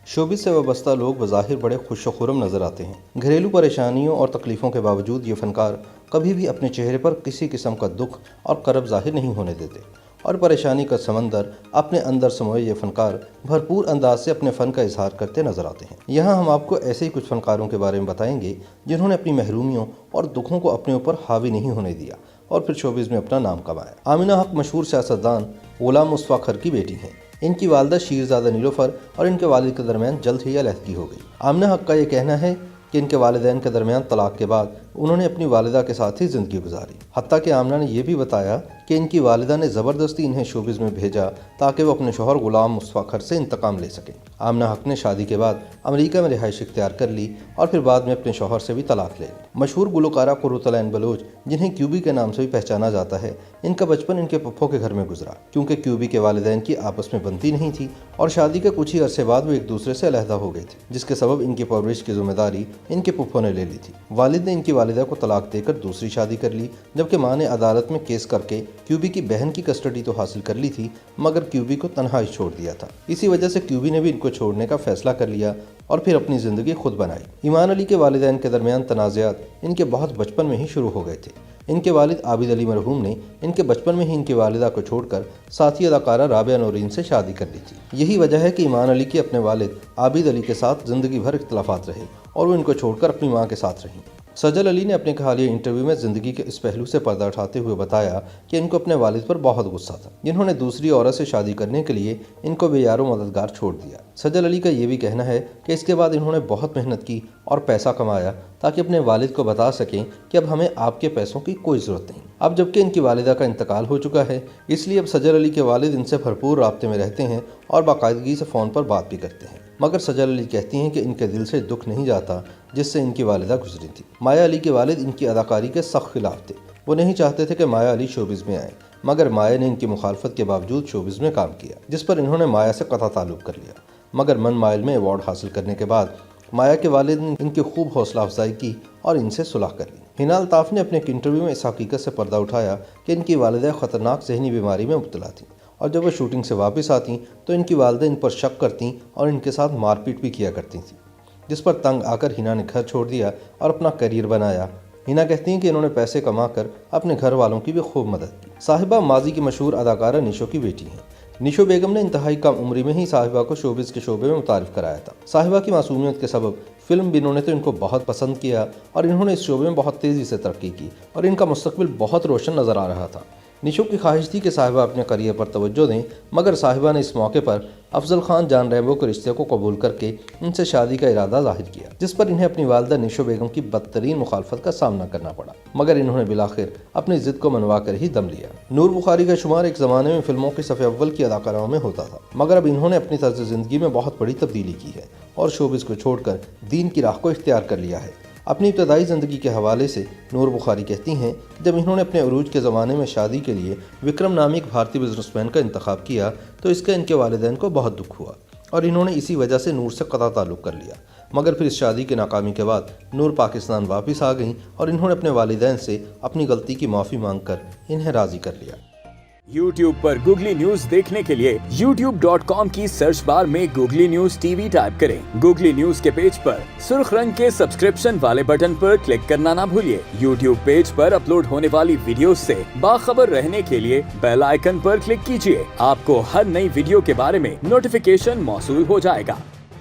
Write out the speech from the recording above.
Showbiz से वाबस्ता लोग बज़ाहिर बड़े खुश-व-खुर्रम नज़र आते हैं। घरेलू परेशानियों और तकलीफ़ों के बावजूद ये फ़नकार कभी भी अपने चेहरे पर किसी किस्म का दुख और करब ज़ाहिर नहीं होने देते और परेशानी का समंदर अपने अंदर समोए ये फ़नकार भरपूर अंदाज से अपने फ़न का इजहार करते नज़र आते हैं। यहाँ हम आपको ऐसे ही कुछ फ़नकारों के बारे में बताएंगे जिन्होंने अपनी महरूमियों और दुखों को अपने ऊपर हावी नहीं होने दिया और फिर शोबिस में अपना नाम कमाया। आमिना हक मशहूर सियासतदान गुलाम मुस्तफ़ा खर की बेटी हैं। इनकी वालदा शीरज़ादा नीलोफर और इनके वालिद के दरमियान जल्द ही अलहदगी हो गई। आमिना हक का ये कहना है कि इनके वालिदैन के दरमियान तलाक के बाद उन्होंने अपनी वालिदा के साथ ही ज़िंदगी गुजारी। हत्ता कि आमिना ने यह भी बताया कि इनकी वालिदा ने ज़बरदस्ती इन्हें शोबिस में भेजा ताकि वो अपने शोहर गुलाम मुस्तफ़ा खर से इंतकाम ले सकें। आमिना हक ने शादी के बाद अमेरिका में रिहाइश इख्तियार कर ली और फिर बाद में अपने शोहर से भी तलाक ले ली। मशहूर गुलकारा कुर्रतुल ऐन बलोच, जिन्हें क्यूबी के नाम से भी पहचाना जाता है, इनका बचपन इनके पप्पो के घर में गुजरा क्योंकि क्यूबी के वालिदैन की आपस में बनती नहीं थी और शादी के कुछ ही अरसे बाद वो एक दूसरे से अलहदा हो गए थे, जिसके सबब इनकी परवरिश की जिम्मेदारी इनके पुप्पो ने ले ली थी। वालिद ने इनकी वालिदा को तलाक देकर दूसरी शादी कर ली, जबकि माँ ने अदालत में केस करके क्यूबी की बहन की कस्टडी तो हासिल कर ली थी मगर क्यूबी को तन्हा ही छोड़ दिया था। इसी वजह से क्यूबी ने भी इनको छोड़ने का फैसला कर लिया और फिर अपनी ज़िंदगी खुद बनाई। ईमान अली के वालिदैन के दरमियान तनाज़ात इनके बहुत बचपन में ही शुरू हो गए थे। इनके वालिद आबिद अली मरहूम ने इनके बचपन में ही इनकी वालिदा को छोड़कर साथी अदाकारा राबिया नौरीन से शादी कर ली थी। यही वजह है कि ईमान अली के अपने वालिद आबिद अली के साथ ज़िंदगी भर इख्तिलाफात रहे और वो इनको छोड़कर अपनी माँ के साथ रहीं। सजल अली ने अपने हालिया इंटरव्यू में ज़िंदगी के इस पहलू से पर्दा उठाते हुए बताया कि इनको अपने वालिद पर बहुत गुस्सा था, जिन्होंने दूसरी औरत से शादी करने के लिए इनको बेयारो मददगार छोड़ दिया। सजल अली का ये भी कहना है कि इसके बाद इन्होंने बहुत मेहनत की और पैसा कमाया ताकि अपने वालिद को बता सकें कि अब हमें आपके पैसों की कोई ज़रूरत नहीं। अब जबकि इनकी वालिदा का इंतकाल हो चुका है, इसलिए अब सजल अली के वालिद इनसे भरपूर राब्ते में रहते हैं और बाकायदगी से फ़ोन पर बात भी करते हैं। मगर सजल अली कहती हैं कि इनके दिल से दुख नहीं जाता जिससे इनकी वालिदा गुजरी थी। माया अली के वालिद इनकी अदाकारी के सख्त खिलाफ थे। वो नहीं चाहते थे कि माया अली शोबिस में आए, मगर माया ने इनकी मुखालफत के बावजूद शोबिस में काम किया, जिस पर इन्होंने माया से कता ताल्लुक़ कर लिया। मगर मन माइल में अवार्ड हासिल करने के बाद माया के वालिद ने इनकी खूब हौसला अफजाई की और इनसे सुलह कर ली। हिना अल्ताफ़ ने अपने एक इंटरव्यू में इस हकीकत से पर्दा उठाया कि इनकी वालिदा ख़तरनाक जहनी बीमारी में मुब्तला थी और जब वो शूटिंग से वापस आती तो इनकी वालिदा इन पर शक करती और इनके साथ मारपीट भी किया करती थी, जिस पर तंग आकर हिना ने घर छोड़ दिया और अपना करियर बनाया। हिना कहती हैं कि इन्होंने पैसे कमाकर अपने घर वालों की भी खूब मदद की। साहिबा माजी की मशहूर अदाकारा निशो की बेटी हैं। निशो बेगम ने इंतहाई कम उम्री में ही साहिबा को शोबिस के शोबे में मुतारिफ कराया था। साहिबा की मासूमियत के सबब फिल्म बिनों ने तो इनको बहुत पसंद किया और इन्होंने इस शोबे में बहुत तेज़ी से तरक्की की और इनका मुस्तकबिल बहुत रोशन नज़र आ रहा था। निशो की ख्वाहिश थी कि साहिबा अपने करियर पर तवज्जो दें, मगर साहिबा ने इस मौके पर अफजल खान जान रैम्बो के रिश्ते को कबूल करके उनसे शादी का इरादा जाहिर किया, जिस पर इन्हें अपनी वालिदा निशो बेगम की बदतरीन मुखालफत का सामना करना पड़ा, मगर इन्होंने बिलाखिर अपनी ज़िद को मनवा कर ही दम लिया। नूर बुखारी का शुमार एक ज़माने में फिल्मों के सफ़े अव्वल की अदाकाराओं में होता था, मगर अब इन्होंने अपनी तर्ज ज़िंदगी में बहुत बड़ी तब्दीली की है और शोबिस को छोड़कर दीन की राह को इख्तियार कर लिया है। अपनी इब्तदाई ज़िंदगी के हवाले से नूर बुखारी कहती हैं, जब इन्होंने अपने अरूज के ज़माने में शादी के लिए विक्रम नामी एक भारतीय बिजनेसमैन का इंतखाब किया तो इसका इनके वालिदैन को बहुत दुख हुआ और इन्होंने इसी वजह से नूर से कता ताल्लुक़ कर लिया। मगर फिर इस शादी की नाकामी के बाद नूर पाकिस्तान वापस आ गईं और इन्होंने अपने वालिदैन से अपनी गलती की माफ़ी मांग कर इन्हें राज़ी कर लिया। YouTube पर गूगली न्यूज देखने के लिए youtube.com की सर्च बार में गूगली न्यूज टीवी टाइप करें। गूगली न्यूज के पेज पर सुर्ख रंग के सब्सक्रिप्शन वाले बटन पर क्लिक करना ना भूलिए। YouTube पेज पर अपलोड होने वाली वीडियोस से बाखबर रहने के लिए बेल आइकन पर क्लिक कीजिए। आपको हर नई वीडियो के बारे में नोटिफिकेशन मौसूल हो जाएगा।